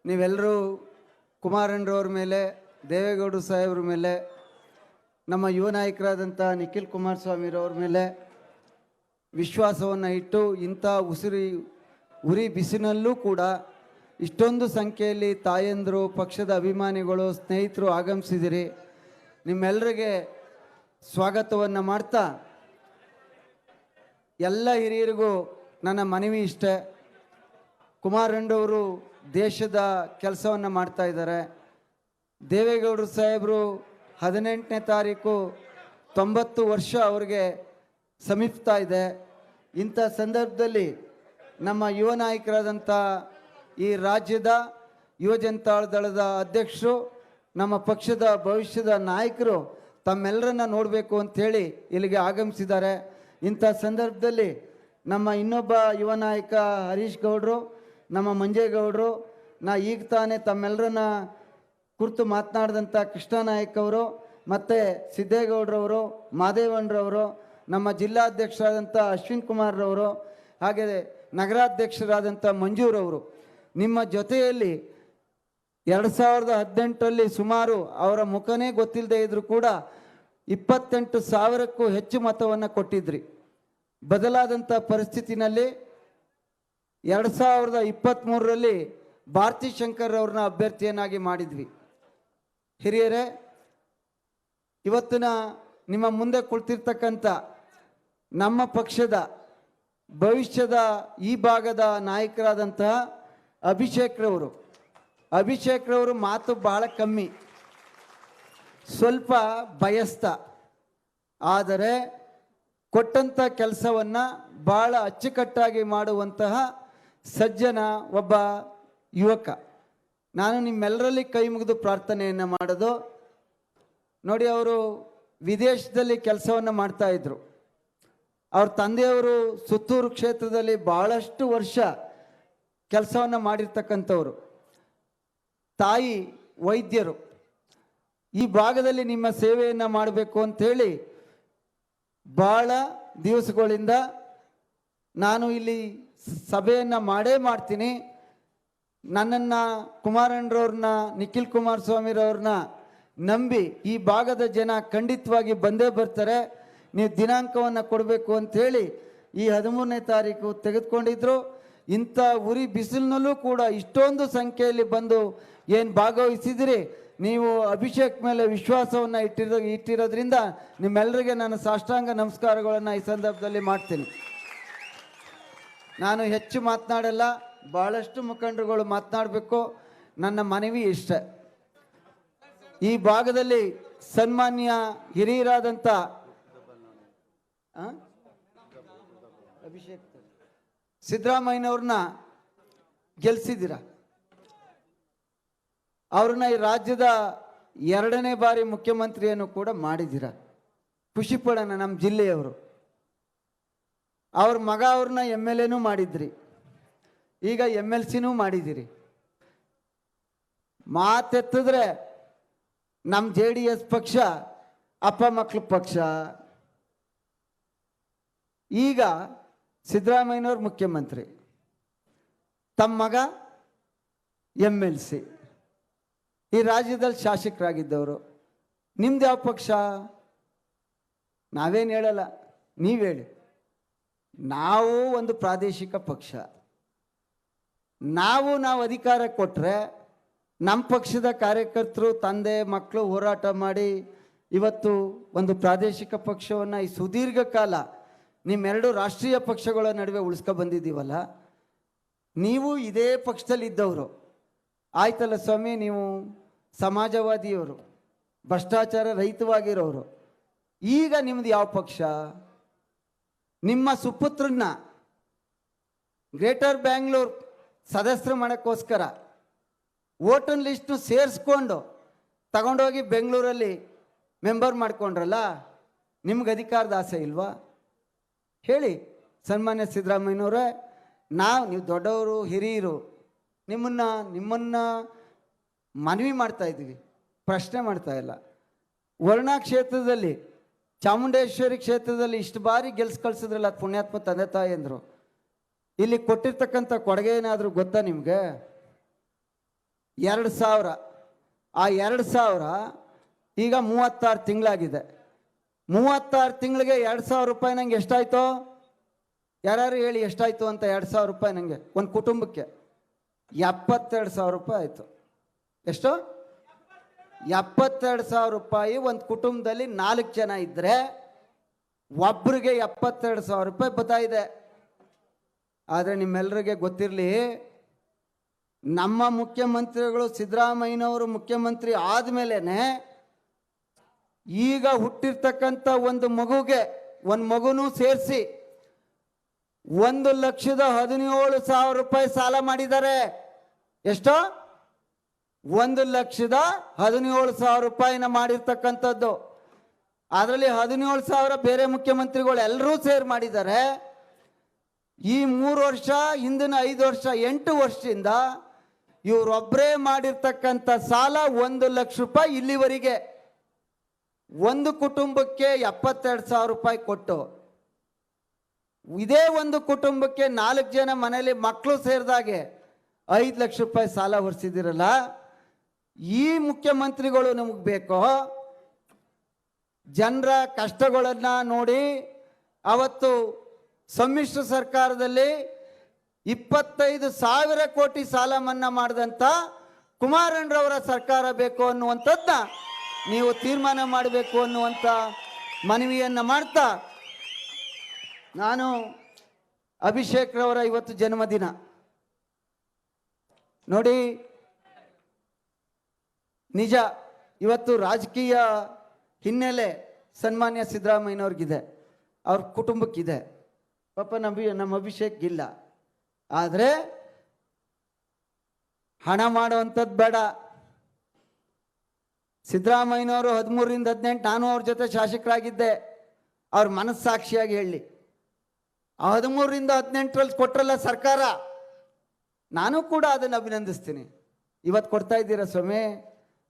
ನೀವೆಲ್ಲರೂ ಕುಮಾರಣ್ಣರವ್ರ ಮೇಲೆ, ದೇವೇಗೌಡರು ಸಾಹೇಬ್ರ ಮೇಲೆ, ನಮ್ಮ ಯುವ ನಾಯಕರಾದಂಥ ನಿಖಿಲ್ ಕುಮಾರಸ್ವಾಮಿರವ್ರ ಮೇಲೆ ವಿಶ್ವಾಸವನ್ನು ಇಟ್ಟು ಇಂಥ ಉರಿ ಬಿಸಿನಲ್ಲೂ ಕೂಡ ಇಷ್ಟೊಂದು ಸಂಖ್ಯೆಯಲ್ಲಿ ತಾಯಂದರು, ಪಕ್ಷದ ಅಭಿಮಾನಿಗಳು, ಸ್ನೇಹಿತರು ಆಗಮಿಸಿದಿರಿ. ನಿಮ್ಮೆಲ್ಲರಿಗೆ ಸ್ವಾಗತವನ್ನು ಮಾಡ್ತಾ, ಎಲ್ಲ ಹಿರಿಯರಿಗೂ ನನ್ನ ಮನವಿ ಇಷ್ಟೇ. ಕುಮಾರಣ್ಣವರು ದೇಶದ ಕೆಲಸವನ್ನು ಮಾಡ್ತಾ ಇದ್ದಾರೆ. ದೇವೇಗೌಡರು ಸಾಹೇಬರು 18ನೇ ತಾರೀಕು 90 ವರ್ಷ ಅವ್ರಿಗೆ ಸಮೀಪ್ತಾ ಇದೆ. ಇಂಥ ಸಂದರ್ಭದಲ್ಲಿ ನಮ್ಮ ಯುವ ನಾಯಕರಾದಂಥ ಈ ರಾಜ್ಯದ ಯುವ ಜನತಾಳ ದಳದ ಅಧ್ಯಕ್ಷರು, ನಮ್ಮ ಪಕ್ಷದ ಭವಿಷ್ಯದ ನಾಯಕರು ತಮ್ಮೆಲ್ಲರನ್ನ ನೋಡಬೇಕು ಅಂಥೇಳಿ ಇಲ್ಲಿಗೆ ಆಗಮಿಸಿದ್ದಾರೆ. ಇಂಥ ಸಂದರ್ಭದಲ್ಲಿ ನಮ್ಮ ಇನ್ನೊಬ್ಬ ಯುವ ನಾಯಕ ಹರೀಶ್ ಗೌಡರು, ನಮ್ಮ ಮಂಜೇಗೌಡರು, ಈಗ ತಾನೇ ತಮ್ಮೆಲ್ಲರನ್ನ ಕುರಿತು ಮಾತನಾಡಿದಂಥ ಕೃಷ್ಣನಾಯಕ್ ಅವರು, ಮತ್ತು ಸಿದ್ದೇಗೌಡರವರು, ಮಾದೇವಣ್ಣರವರು, ನಮ್ಮ ಜಿಲ್ಲಾಧ್ಯಕ್ಷರಾದಂಥ ಅಶ್ವಿನ್ ಕುಮಾರ್ರವರು, ಹಾಗೆ ನಗರಾಧ್ಯಕ್ಷರಾದಂಥ ಮಂಜೂರವರು ನಿಮ್ಮ ಜೊತೆಯಲ್ಲಿ 2018ರಲ್ಲಿ ಸುಮಾರು ಅವರ ಮುಖನೇ ಗೊತ್ತಿಲ್ಲದೆ ಇದ್ದರೂ ಕೂಡ 28,000ಕ್ಕೂ ಹೆಚ್ಚು ಮತವನ್ನು ಕೊಟ್ಟಿದ್ರಿ. ಬದಲಾದಂಥ ಪರಿಸ್ಥಿತಿನಲ್ಲಿ 2023ರಲ್ಲಿ ಭಾರತಿ ಶಂಕರ್ ಅವ್ರನ್ನ ಅಭ್ಯರ್ಥಿಯನ್ನಾಗಿ ಮಾಡಿದ್ವಿ. ಹಿರಿಯರೇ, ಇವತ್ತಿನ ನಿಮ್ಮ ಮುಂದೆ ಕುಳಿತಿರ್ತಕ್ಕಂಥ ನಮ್ಮ ಪಕ್ಷದ ಭವಿಷ್ಯದ ಈ ಭಾಗದ ನಾಯಕರಾದಂತಹ ಅಭಿಷೇಕ್ರವರು ಮಾತು ಬಹಳ ಕಮ್ಮಿ, ಸ್ವಲ್ಪ ಭಯಸ್ಥ, ಆದರೆ ಕೊಟ್ಟಂಥ ಕೆಲಸವನ್ನು ಭಾಳ ಅಚ್ಚುಕಟ್ಟಾಗಿ ಮಾಡುವಂತಹ ಸಜ್ಜನ ಒಬ್ಬ ಯುವಕ. ನಾನು ನಿಮ್ಮೆಲ್ಲರಲ್ಲಿ ಕೈ ಮುಗಿದು ಪ್ರಾರ್ಥನೆಯನ್ನು ಮಾಡೋದು. ನೋಡಿ, ಅವರು ವಿದೇಶದಲ್ಲಿ ಕೆಲಸವನ್ನು ಮಾಡ್ತಾಯಿದ್ರು. ಅವ್ರ ತಂದೆಯವರು ಸುತ್ತೂರು ಕ್ಷೇತ್ರದಲ್ಲಿ ಭಾಳಷ್ಟು ವರ್ಷ ಕೆಲಸವನ್ನು ಮಾಡಿರ್ತಕ್ಕಂಥವ್ರು. ತಾಯಿ ವೈದ್ಯರು. ಈ ಭಾಗದಲ್ಲಿ ನಿಮ್ಮ ಸೇವೆಯನ್ನು ಮಾಡಬೇಕು ಅಂಥೇಳಿ ಭಾಳ ದಿವಸಗಳಿಂದ ನಾನು ಇಲ್ಲಿ ಸಭೆಯನ್ನು ಮಾಡ್ತೀನಿ. ನನ್ನನ್ನು, ಕುಮಾರಣ್ಣರವ್ರನ್ನ, ನಿಖಿಲ್ ಕುಮಾರಸ್ವಾಮಿರವ್ರನ್ನ ನಂಬಿ ಈ ಭಾಗದ ಜನ ಖಂಡಿತವಾಗಿ ಬಂದೇ ಬರ್ತಾರೆ, ನೀವು ದಿನಾಂಕವನ್ನು ಕೊಡಬೇಕು ಅಂಥೇಳಿ ಈ 13ನೇ ತಾರೀಕು ತೆಗೆದುಕೊಂಡಿದ್ರು. ಇಂಥ ಉರಿ ಬಿಸಿಲಿನಲ್ಲೂ ಕೂಡ ಇಷ್ಟೊಂದು ಸಂಖ್ಯೆಯಲ್ಲಿ ಬಂದು ಏನು ಭಾಗವಹಿಸಿದಿರಿ, ನೀವು ಅಭಿಷೇಕ್ ಮೇಲೆ ವಿಶ್ವಾಸವನ್ನು ಇಟ್ಟಿರೋದ್ರಿಂದ ನಿಮ್ಮೆಲ್ಲರಿಗೆ ನಾನು ಸಾಷ್ಟಾಂಗ ನಮಸ್ಕಾರಗಳನ್ನು ಈ ಸಂದರ್ಭದಲ್ಲಿ ಮಾಡ್ತೀನಿ. ನಾನು ಹೆಚ್ಚು ಮಾತನಾಡಲ್ಲ, ಭಾಳಷ್ಟು ಮುಖಂಡರುಗಳು ಮಾತನಾಡಬೇಕು. ನನ್ನ ಮನವಿ ಇಷ್ಟ. ಈ ಭಾಗದಲ್ಲಿ ಸನ್ಮಾನ್ಯ ಹಿರಿಯರಾದಂಥ ಅಭಿಷೇಕ್ ಸಿದ್ದರಾಮಯ್ಯನವ್ರನ್ನ ಗೆಲ್ಲಿಸಿದ್ದೀರ. ಅವ್ರನ್ನ ಈ ರಾಜ್ಯದ 2ನೇ ಬಾರಿ ಮುಖ್ಯಮಂತ್ರಿಯನ್ನು ಕೂಡ ಮಾಡಿದ್ದೀರ. ಖುಷಿ ಪಡೋಣ. ನಮ್ಮ ಜಿಲ್ಲೆಯವರು. ಅವ್ರ ಮಗ ಅವ್ರನ್ನ MLAನೂ ಮಾಡಿದ್ರಿ, ಈಗ MLCನೂ ಮಾಡಿದ್ದೀರಿ. ಮಾತೆತ್ತಿದ್ರೆ ನಮ್ಮ JDS ಪಕ್ಷ ಅಪ್ಪ ಮಕ್ಕಳ ಪಕ್ಷ. ಈಗ ಸಿದ್ದರಾಮಯ್ಯನವ್ರು ಮುಖ್ಯಮಂತ್ರಿ, ತಮ್ಮ ಮಗ MLC, ಈ ರಾಜ್ಯದಲ್ಲಿ ಶಾಸಕರಾಗಿದ್ದವರು. ನಿಮ್ದು ಯಾವ ಪಕ್ಷ? ನಾವೇನು ಹೇಳಲ್ಲ, ನೀವು ಹೇಳಿ. ನಾವು ಒಂದು ಪ್ರಾದೇಶಿಕ ಪಕ್ಷ. ನಾವು ಅಧಿಕಾರ ಕೊಟ್ಟರೆ ನಮ್ಮ ಪಕ್ಷದ ಕಾರ್ಯಕರ್ತರು, ತಂದೆ ಮಕ್ಕಳು ಹೋರಾಟ ಮಾಡಿ ಇವತ್ತು ಒಂದು ಪ್ರಾದೇಶಿಕ ಪಕ್ಷವನ್ನು ಈ ಸುದೀರ್ಘ ಕಾಲ ನಿಮ್ಮೆರಡು ರಾಷ್ಟ್ರೀಯ ಪಕ್ಷಗಳ ನಡುವೆ ಉಳಿಸ್ಕೊ ಬಂದಿದ್ದೀವಲ್ಲ. ನೀವು ಇದೇ ಪಕ್ಷದಲ್ಲಿ ಇದ್ದವರು ಆಯ್ತಲ್ಲ ಸ್ವಾಮಿ. ನೀವು ಸಮಾಜವಾದಿಯವರು, ಭ್ರಷ್ಟಾಚಾರ ರಹಿತವಾಗಿರೋರು. ಈಗ ನಿಮ್ದು ಯಾವ ಪಕ್ಷ? ನಿಮ್ಮ ಸುಪುತ್ರನ್ನ ಗ್ರೇಟರ್ ಬ್ಯಾಂಗ್ಳೂರ್ ಸದಸ್ಯರು ಮಾಡೋಕ್ಕೋಸ್ಕರ ವೋಟರ್ ಲಿಸ್ಟ್ನು ಸೇರಿಸ್ಕೊಂಡು ತಗೊಂಡೋಗಿ ಬೆಂಗಳೂರಲ್ಲಿ ಮೆಂಬರ್ ಮಾಡ್ಕೊಂಡ್ರಲ್ಲ, ನಿಮ್ಗೆ ಅಧಿಕಾರದ ಆಸೆ ಇಲ್ವಾ? ಹೇಳಿ ಸನ್ಮಾನ್ಯ ಸಿದ್ದರಾಮಯ್ಯನವರೇ. ನೀವು ದೊಡ್ಡವರು, ಹಿರಿಯರು, ನಿಮ್ಮನ್ನು ಮನವಿ ಮಾಡ್ತಾ ಇದ್ದೀವಿ, ಪ್ರಶ್ನೆ ಮಾಡ್ತಾ ಇಲ್ಲ. ವರ್ಣಾ ಕ್ಷೇತ್ರದಲ್ಲಿ, ಚಾಮುಂಡೇಶ್ವರಿ ಕ್ಷೇತ್ರದಲ್ಲಿ ಇಷ್ಟು ಬಾರಿ ಗೆಲ್ಸ್ ಕಳಿಸಿದ್ರಲ್ಲ ಪುಣ್ಯಾತ್ಮ ತಂದೆ ತಾಯಿ ಅಂದರು. ಇಲ್ಲಿ ಕೊಟ್ಟಿರ್ತಕ್ಕಂಥ ಕೊಡುಗೆ ಏನಾದರೂ ಗೊತ್ತಾ ನಿಮಗೆ? 2000. ಆ 2000 ಈಗ 36 ತಿಂಗಳಾಗಿದೆ. 36 ತಿಂಗಳಿಗೆ 2000 ರೂಪಾಯಿ ನಂಗೆ ಎಷ್ಟಾಯ್ತು? ಯಾರು ಹೇಳಿ ಎಷ್ಟಾಯ್ತು ಅಂತ? 2000 ರೂಪಾಯಿ ನನಗೆ ಒಂದು ಕುಟುಂಬಕ್ಕೆ 72,000 ರೂಪಾಯಿ ಆಯಿತು. ಎಷ್ಟು? 72,000 ರೂಪಾಯಿ. ಒಂದು ಕುಟುಂಬದಲ್ಲಿ 4 ಜನ ಇದ್ದರೆ ಒಬ್ಬರಿಗೆ 72,000 ರೂಪಾಯಿ ಬರ್ತಾ ಇದೆ. ಆದರೆ ನಿಮ್ಮೆಲ್ಲರಿಗೆ ಗೊತ್ತಿರಲಿ, ನಮ್ಮ ಮುಖ್ಯಮಂತ್ರಿಗಳು ಸಿದ್ದರಾಮಯ್ಯನವರು ಮುಖ್ಯಮಂತ್ರಿ ಆದಮೇಲೆ ಈಗ ಹುಟ್ಟಿರ್ತಕ್ಕಂಥ ಒಂದು ಮಗುನೂ ಸೇರಿಸಿ 1,17,000 ರೂಪಾಯಿ ಸಾಲ ಮಾಡಿದ್ದಾರೆ. ಎಷ್ಟು? 1,17,000 ರೂಪಾಯಿನ ಮಾಡಿರ್ತಕ್ಕಂಥದ್ದು. ಅದರಲ್ಲಿ 17,000 ಬೇರೆ ಮುಖ್ಯಮಂತ್ರಿಗಳು ಎಲ್ಲರೂ ಸೇರಿ ಮಾಡಿದ್ದಾರೆ. ಈ 3 ವರ್ಷ, ಹಿಂದಿನ 5 ವರ್ಷ, 8 ವರ್ಷದಿಂದ ಇವರೊಬ್ಬರೇ ಮಾಡಿರ್ತಕ್ಕಂಥ ಸಾಲ 1,00,000 ರೂಪಾಯಿ ಇಲ್ಲಿವರೆಗೆ. ಒಂದು ಕುಟುಂಬಕ್ಕೆ 72,000 ರೂಪಾಯಿ ಕೊಟ್ಟು, ಇದೇ ಒಂದು ಕುಟುಂಬಕ್ಕೆ 4 ಜನ ಮನೆಯಲ್ಲಿ ಮಕ್ಕಳು ಸೇರಿದಾಗೆ 5 ಲಕ್ಷ ರೂಪಾಯಿ ಸಾಲ ಹೊರಿಸಿದಿರಲ್ಲ. ಈ ಮುಖ್ಯಮಂತ್ರಿಗಳು ನಮಗೆ ಬೇಕೋ? ಜನರ ಕಷ್ಟಗಳನ್ನು ನೋಡಿ ಅವತ್ತು ಸಮ್ಮಿಶ್ರ ಸರ್ಕಾರದಲ್ಲಿ 25,000 ಕೋಟಿ ಸಾಲ ಮನ್ನಾ ಮಾಡಿದಂಥ ಕುಮಾರಣ್ಣರವರ ಸರ್ಕಾರ ಬೇಕು ಅನ್ನುವಂಥದ್ದನ್ನ ನೀವು ತೀರ್ಮಾನ ಮಾಡಬೇಕು ಅನ್ನುವಂಥ ಮನವಿಯನ್ನು ಮಾಡ್ತಾ, ನಾನು ಅಭಿಷೇಕ್ ರವರ ಇವತ್ತು ಜನ್ಮದಿನ ನೋಡಿ, ನಿಜ ಇವತ್ತು ರಾಜಕೀಯ ಹಿನ್ನೆಲೆ ಸನ್ಮಾನ್ಯ ಸಿದ್ದರಾಮಯ್ಯನವ್ರಿಗಿದೆ, ಅವ್ರ ಕುಟುಂಬಕ್ಕಿದೆ. ಪಾಪ ನಮ್ಮ ಅಭಿಷೇಕ್ ಇಲ್ಲ. ಆದರೆ ಹಣ ಮಾಡುವಂಥದ್ದು ಬೇಡ. ಸಿದ್ದರಾಮಯ್ಯನವರು 13ರಿಂದ 18 ನಾನು ಅವ್ರ ಜೊತೆ ಶಾಸಕರಾಗಿದ್ದೆ. ಅವ್ರ ಮನಸ್ಸಾಕ್ಷಿಯಾಗಿ ಹೇಳಿ, 13ರಿಂದ 18ರಲ್ಲಿ ಕೊಟ್ರಲ್ಲ ಸರ್ಕಾರ, ನಾನು ಕೂಡ ಅದನ್ನು ಅಭಿನಂದಿಸ್ತೀನಿ. ಇವತ್ತು ಕೊಡ್ತಾ ಇದ್ದೀರಾ ಸ್ವಾಮಿ?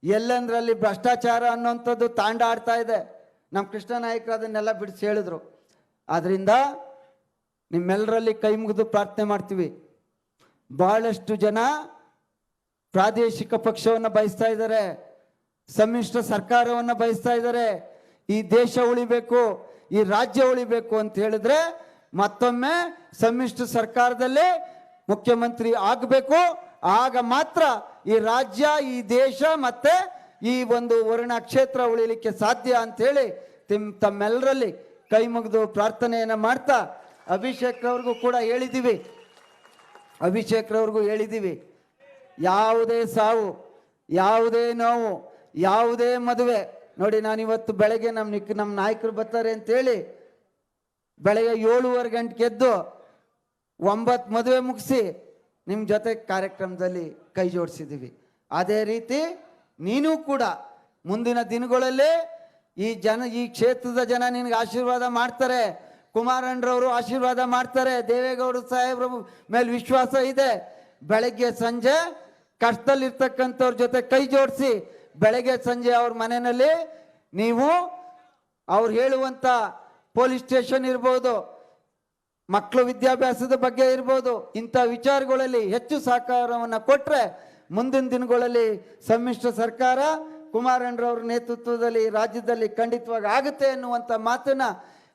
ಎಲ್ಲಂದ್ರಲ್ಲಿ ಭ್ರಷ್ಟಾಚಾರ ಅನ್ನೋಂಥದ್ದು ತಾಂಡ ಆಡ್ತಾ ಇದೆ. ನಮ್ಮ ಕೃಷ್ಣ ನಾಯಕರು ಅದನ್ನೆಲ್ಲ ಬಿಡಿಸಿ ಹೇಳಿದ್ರು. ಆದ್ದರಿಂದ ನಿಮ್ಮೆಲ್ಲರಲ್ಲಿ ಕೈ ಮುಗಿದು ಪ್ರಾರ್ಥನೆ ಮಾಡ್ತೀವಿ. ಬಹಳಷ್ಟು ಜನ ಪ್ರಾದೇಶಿಕ ಪಕ್ಷವನ್ನು ಬಯಸ್ತಾ ಇದ್ದಾರೆ, ಸಮ್ಮಿಶ್ರ ಸರ್ಕಾರವನ್ನು ಬಯಸ್ತಾ ಇದ್ದಾರೆ. ಈ ದೇಶ ಉಳಿಬೇಕು, ಈ ರಾಜ್ಯ ಉಳಿಬೇಕು ಅಂತ ಹೇಳಿದ್ರೆ ಮತ್ತೊಮ್ಮೆ ಸಮ್ಮಿಶ್ರ ಸರ್ಕಾರದಲ್ಲಿ ಮುಖ್ಯಮಂತ್ರಿ ಆಗಬೇಕು. ಆಗ ಮಾತ್ರ ಈ ರಾಜ್ಯ, ಈ ದೇಶ ಮತ್ತೆ ಈ ಒಂದು ವರ್ಣ ಕ್ಷೇತ್ರ ಉಳಿಲಿಕ್ಕೆ ಸಾಧ್ಯ ಅಂತೇಳಿ ತಮ್ಮೆಲ್ಲರಲ್ಲಿ ಕೈ ಮುಗಿದು ಪ್ರಾರ್ಥನೆಯನ್ನು ಮಾಡ್ತಾ, ಅಭಿಷೇಕ್ ರವ್ರಿಗೂ ಕೂಡ ಹೇಳಿದ್ದೀವಿ, ಯಾವುದೇ ಸಾವು, ಯಾವುದೇ ನೋವು, ಯಾವುದೇ ಮದುವೆ ನೋಡಿ. ನಾನಿವತ್ತು ಬೆಳಗ್ಗೆ ನಮ್ಮ ನಾಯಕರು ಬರ್ತಾರೆ ಅಂತೇಳಿ ಬೆಳಗ್ಗೆ 7:15 ಗಂಟೆಗೆ ಎದ್ದು 9 ಮದುವೆ ಮುಗಿಸಿ ನಿಮ್ಮ ಜೊತೆ ಕಾರ್ಯಕ್ರಮದಲ್ಲಿ ಕೈ ಜೋಡಿಸಿದ್ದೀವಿ. ಅದೇ ರೀತಿ ನೀನು ಕೂಡ ಮುಂದಿನ ದಿನಗಳಲ್ಲಿ ಈ ಕ್ಷೇತ್ರದ ಜನ ನಿನಗೆ ಆಶೀರ್ವಾದ ಮಾಡ್ತಾರೆ. ಕುಮಾರಣ್ಣರವರು ಆಶೀರ್ವಾದ ಮಾಡ್ತಾರೆ. ದೇವೇಗೌಡ ಸಾಹೇಬ್ರ ಮೇಲೆ ವಿಶ್ವಾಸ ಇದೆ. ಬೆಳಗ್ಗೆ ಸಂಜೆ ಕಷ್ಟದಲ್ಲಿರ್ತಕ್ಕಂಥವ್ರ ಜೊತೆ ಕೈ ಜೋಡಿಸಿ ಬೆಳಗ್ಗೆ ಸಂಜೆ ಅವ್ರ ಮನೆಯಲ್ಲಿ ನೀವು ಅವ್ರು ಹೇಳುವಂಥ ಪೊಲೀಸ್ ಸ್ಟೇಷನ್ ಇರ್ಬೋದು, ಮಕ್ಕಳು ವಿದ್ಯಾಭ್ಯಾಸದ ಬಗ್ಗೆ ಇರ್ಬೋದು, ಇಂಥ ವಿಚಾರಗಳಲ್ಲಿ ಹೆಚ್ಚು ಸಹಕಾರವನ್ನು ಕೊಟ್ಟರೆ ಮುಂದಿನ ದಿನಗಳಲ್ಲಿ ಸಮ್ಮಿಶ್ರ ಸರ್ಕಾರ ಕುಮಾರಣ್ಣರವ್ರ ನೇತೃತ್ವದಲ್ಲಿ ರಾಜ್ಯದಲ್ಲಿ ಖಂಡಿತವಾಗಿ ಆಗುತ್ತೆ ಎನ್ನುವಂಥ ಮಾತನ್ನ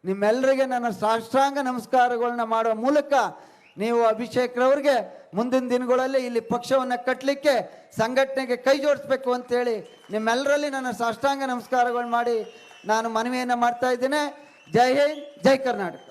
ನಿಮ್ಮೆಲ್ಲರಿಗೆ ನನ್ನ ಸಾಷ್ಟಾಂಗ ನಮಸ್ಕಾರಗಳನ್ನ ಮಾಡುವ ಮೂಲಕ ನೀವು ಅಭಿಷೇಕ್ ರವ್ರಿಗೆ ಮುಂದಿನ ದಿನಗಳಲ್ಲಿ ಇಲ್ಲಿ ಪಕ್ಷವನ್ನು ಕಟ್ಟಲಿಕ್ಕೆ ಸಂಘಟನೆಗೆ ಕೈ ಜೋಡಿಸ್ಬೇಕು ಅಂತೇಳಿ ನಿಮ್ಮೆಲ್ಲರಲ್ಲಿ ನನ್ನ ಸಾಷ್ಟಾಂಗ ನಮಸ್ಕಾರಗಳು ಮಾಡಿ ನಾನು ಮನವಿಯನ್ನು ಮಾಡ್ತಾ ಇದ್ದೇನೆ. ಜೈ ಹಿಂದ್, ಜೈ ಕರ್ನಾಟಕ.